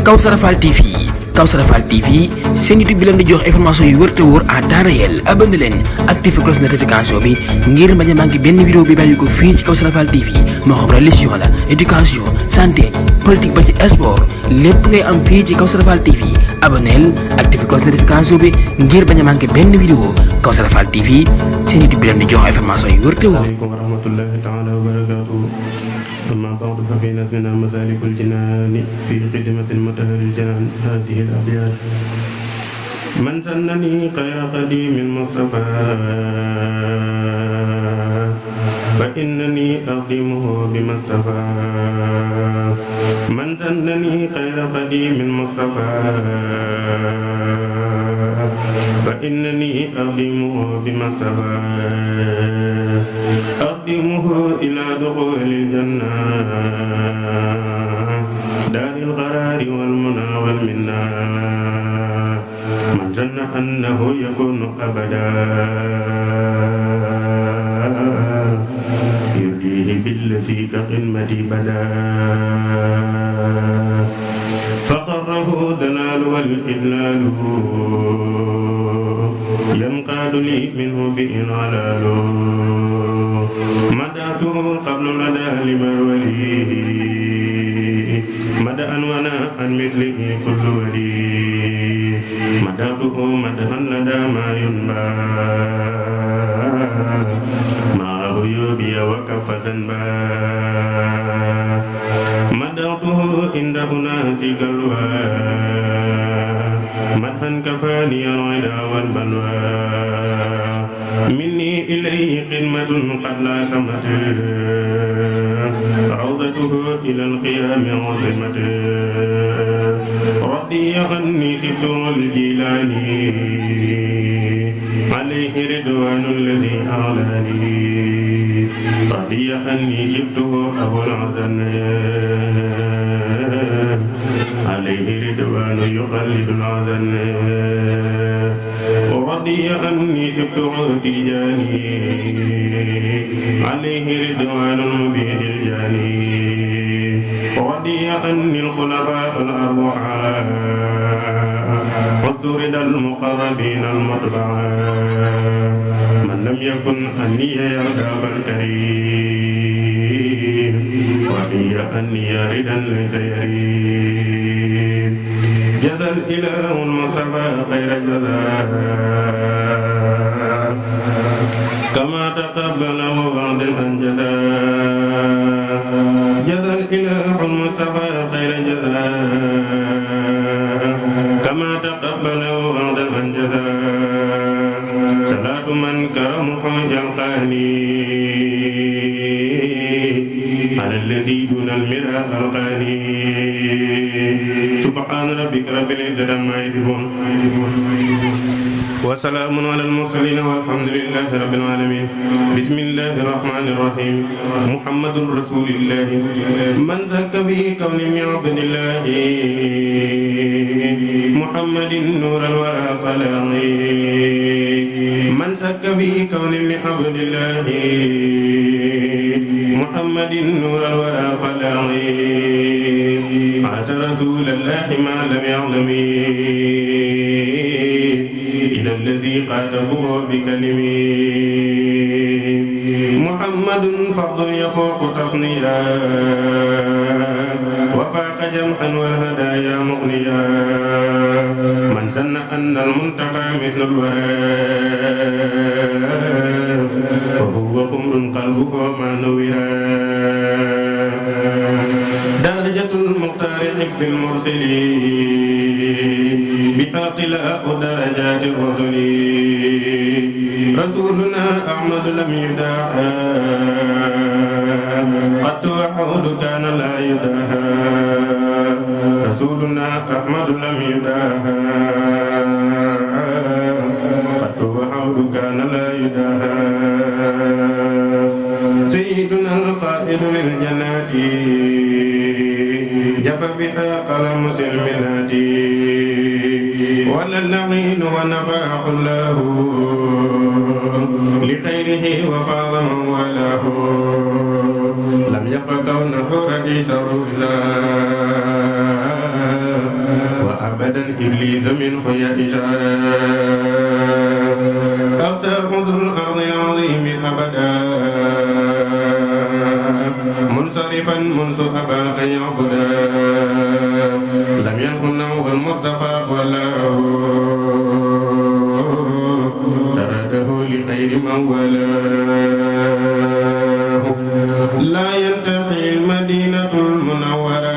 Kawsara Fall TV Kawsara Fall TV seen YouTube bi leen di jox information yu wër te wóor à temps réel abonné leen activé cloche notification bi ngir bañ a manqué benn vidéo bi bàyyi ko fii ci Kawsara Fall TV moo xam religion la éducation santé politique ba ci sport lépp ngay am fii ci Kawsara Fall TV abonneel activé cloche notification bi ngir bañ a manqué benn vidéo Kawsara Fall TV seen YouTube bi leen di jox information yu wër te wóor. Aleykum wa rahmatullahi taala wa barakaatuh. أما بعد ففي نظمنا مسالك الجنان في خدمة المطهر الجنان هذه الأبيات من سنني خير قديم المصطفى فإنني أخدمه بما اصطفى من سنني خير قديم المصطفى فإنني أخدمه بما اصطفى أقدمه إلى دخول الجنة دار القرار والمنى والمنى من ظن أنه يكون أبدا يرضيه بالذي كقمة بدا فقره دلال والإدلال ينقاد لي منه بإنعلال مدعته قبل لدى لمرولي مدعا وناء مثله كل ولي مدعته مدحا لدى ما ينبى مع عيوبي وكف ذنبا مدعته عند أناس قلوى مدحا كفاني العدا والبلوى مني إليه خدمة قد لازمت روضته إلى القيام عظمت رضي عني سبته الجيلاني عليه رضوان الذي أعلاني رضي عني سبته أبو العدن عليه رضوان يقلد العدن ورضي عني سبته تجاني عليه رضوان المبيد الجاني ورضي عني الخلفاء الأربعة والسرد المقربين المطبعة من لم يكن أني يرضى فالكريم رضي أني ردا ليس يريد جزى الإله المصطفى خير جزاء كما تقبله بعد الأنجزاء جزى الإله المصطفى خير جزاء كما تقبله بعد الأنجزاء صلاة من كرمه يلقاني على الذي دون المرء ألقاني سبحان ربك رب العزة عما يصفون وسلام على المرسلين والحمد لله رب العالمين بسم الله الرحمن الرحيم محمد رسول الله من ذاك به كون من عبد الله محمد نور الورى فلاغي من ذاك به كون من عبد الله محمد نور الورى فلاغي عاش رسول الله ما لم يعلم إلى الذي قاله بكلمه محمد فضل يفوق تصنيا وفاق جمعا والهدايا مغنيا من سن أن المنتقى مثل الوراء فهو خمر قلبه ما نورا درجة المختار حب المرسلين بحاقلاء درجات الرسل رسولنا أحمد لم يداعى قد وحود كان لا يداهى رسولنا أحمد لم يداهى قد وحود كان لا يداهى سيدنا القائد للجنات جف بها قلم سلم ولا اللعين ونفاق الله لخيره وفاض من والاه لم يف كونه رئيس الرسل لدى الإبليس منه يئسا أغساه ذو الأرض العظيم أبدا منصرفا منذ أبى أن يعبدا لم يكن نوه المصطفى والله ترده لخير من ولاه لا ينتهي المدينة المنورة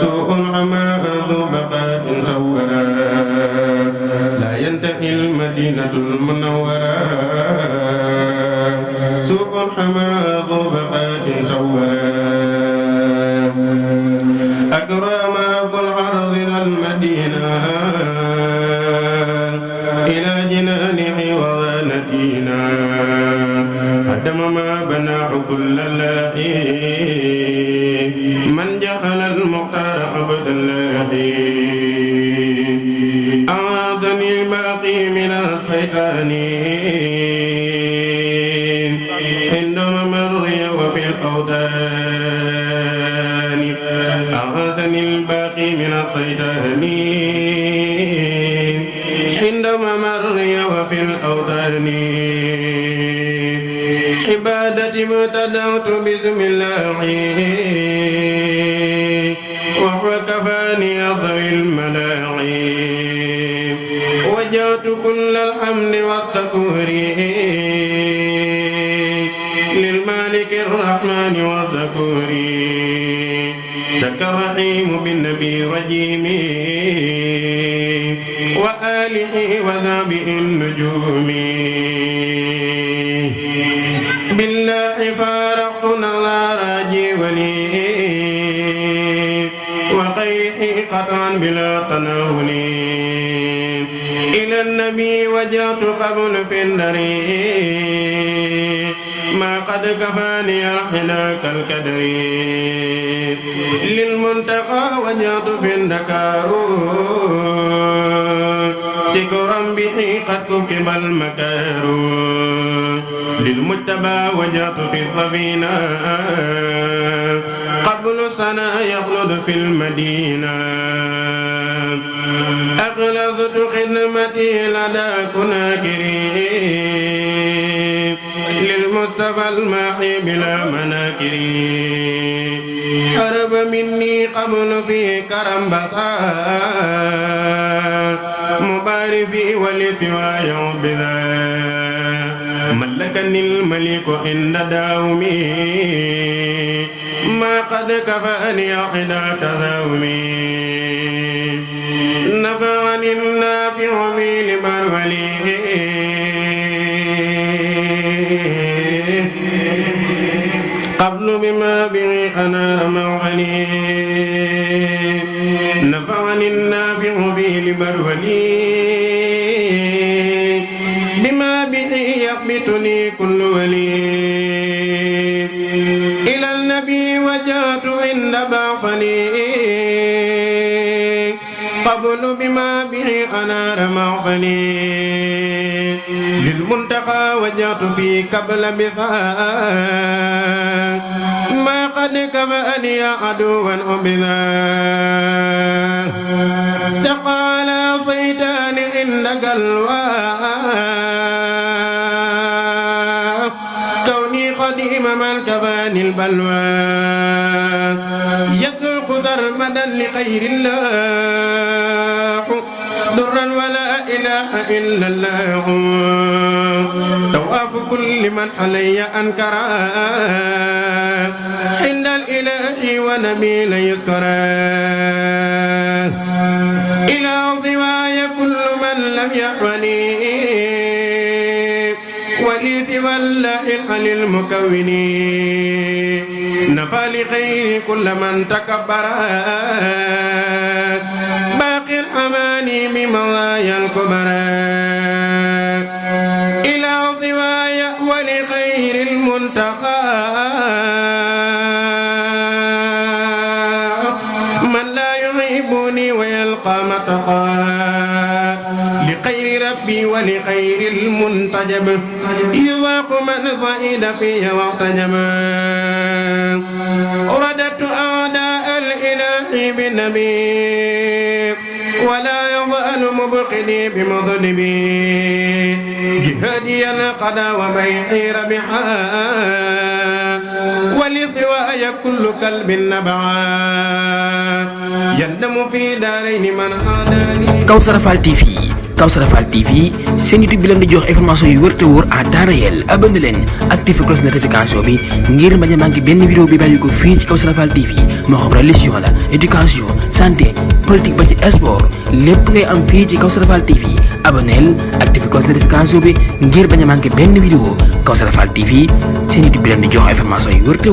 سوء العمى ذو بقاء سورا لا ينتهي المدينة المنورة سوء الحمى ذو بقاء سورا أكرم رب العرض المدينة إلى جنانه وظانتينا هدم ما بناه كل لاهي من جعل المختار عبد الله أعاذني الباقي من الشيطان عندما مري وفي الأوتان أعاذني الباقي من الشيطان عندما مري وفي الأوتان عبادتي ابتدأت بسم الله وهو كفاني ذوي الملاعي وجهت كل الحمد والذكور للمالك الرحمن والذكور سك الرحيم بالنبي رجيم وآله وذابئ النجوم بالله فارقنا لا راجي ولي وغيره قطعا بلا تناول إلى النبي وجهت قبل في النري ما قد كفاني رحنا كالكدر للمنتقى وجهت في الدكار سكرا به قد كتب المكار للمجتبى وجهت في السفينة قبل سنة يخلد في المدينة أغلظت خدمتي لدى كناكري للمصطفى الماحي بلا مناكري هرب مني قبل في كرم بصا مبارفي ولثواي عبدا ملكني الملك عند داومي ما قد كفاني عدا تذاومي نفعني النافع بي لبرولي قبل بما به أنا موعلي نفعني النافع بي لبرولي بما به يقبتني كل ولي إلى النبي وجهت عند بعفني قبل بما به أنار معفني للمنتقى وجهت في قبل بثاء ما قد كفأني عدوا عبدا استقال صيدان عند قلوى كوني قديم من كفاني البلوى يذوق ذرمدا لغير الله ضرا ولا إله إلا الله طواف كل من علي أنكرا عند الإله ونبيل يذكرا إلى ضواي كل من لم يحوني ولي سوى الله العلي المكون نفى لخير كل من تكبر باقي الأماني بمضايا الكبرى إلى ضواي ولخير المنتقى من لا يحبني ويلقى متقى لخير ربي ولخير المنتجب يذاق من صعد فيه واحتجب رددت أعداء الإله بالنبي ولا يضل مبقني بمذنبي جهادي القضى وميحي ربحا ولثواي كل كلب نبعا يندم في دارين من عاداني. Kawsara Fall TV Kawsara Fall TV seen YouTube bi leen di jox information yu wër te wóor à temps réel abonné leen activé cloche notification bi ngir bañ a manqué benn vidéo bi bàyyi ko fii ci Kawsara Fall TV moo xam religion la éducation santé politique ba ci sport lépp ngay am fii ci Kawsara Fall TV abonneel activé cloche notification bi ngir bañ a manqué benn vidéo Kawsara Fall TV seen YouTube bi leen di jox information yu wër te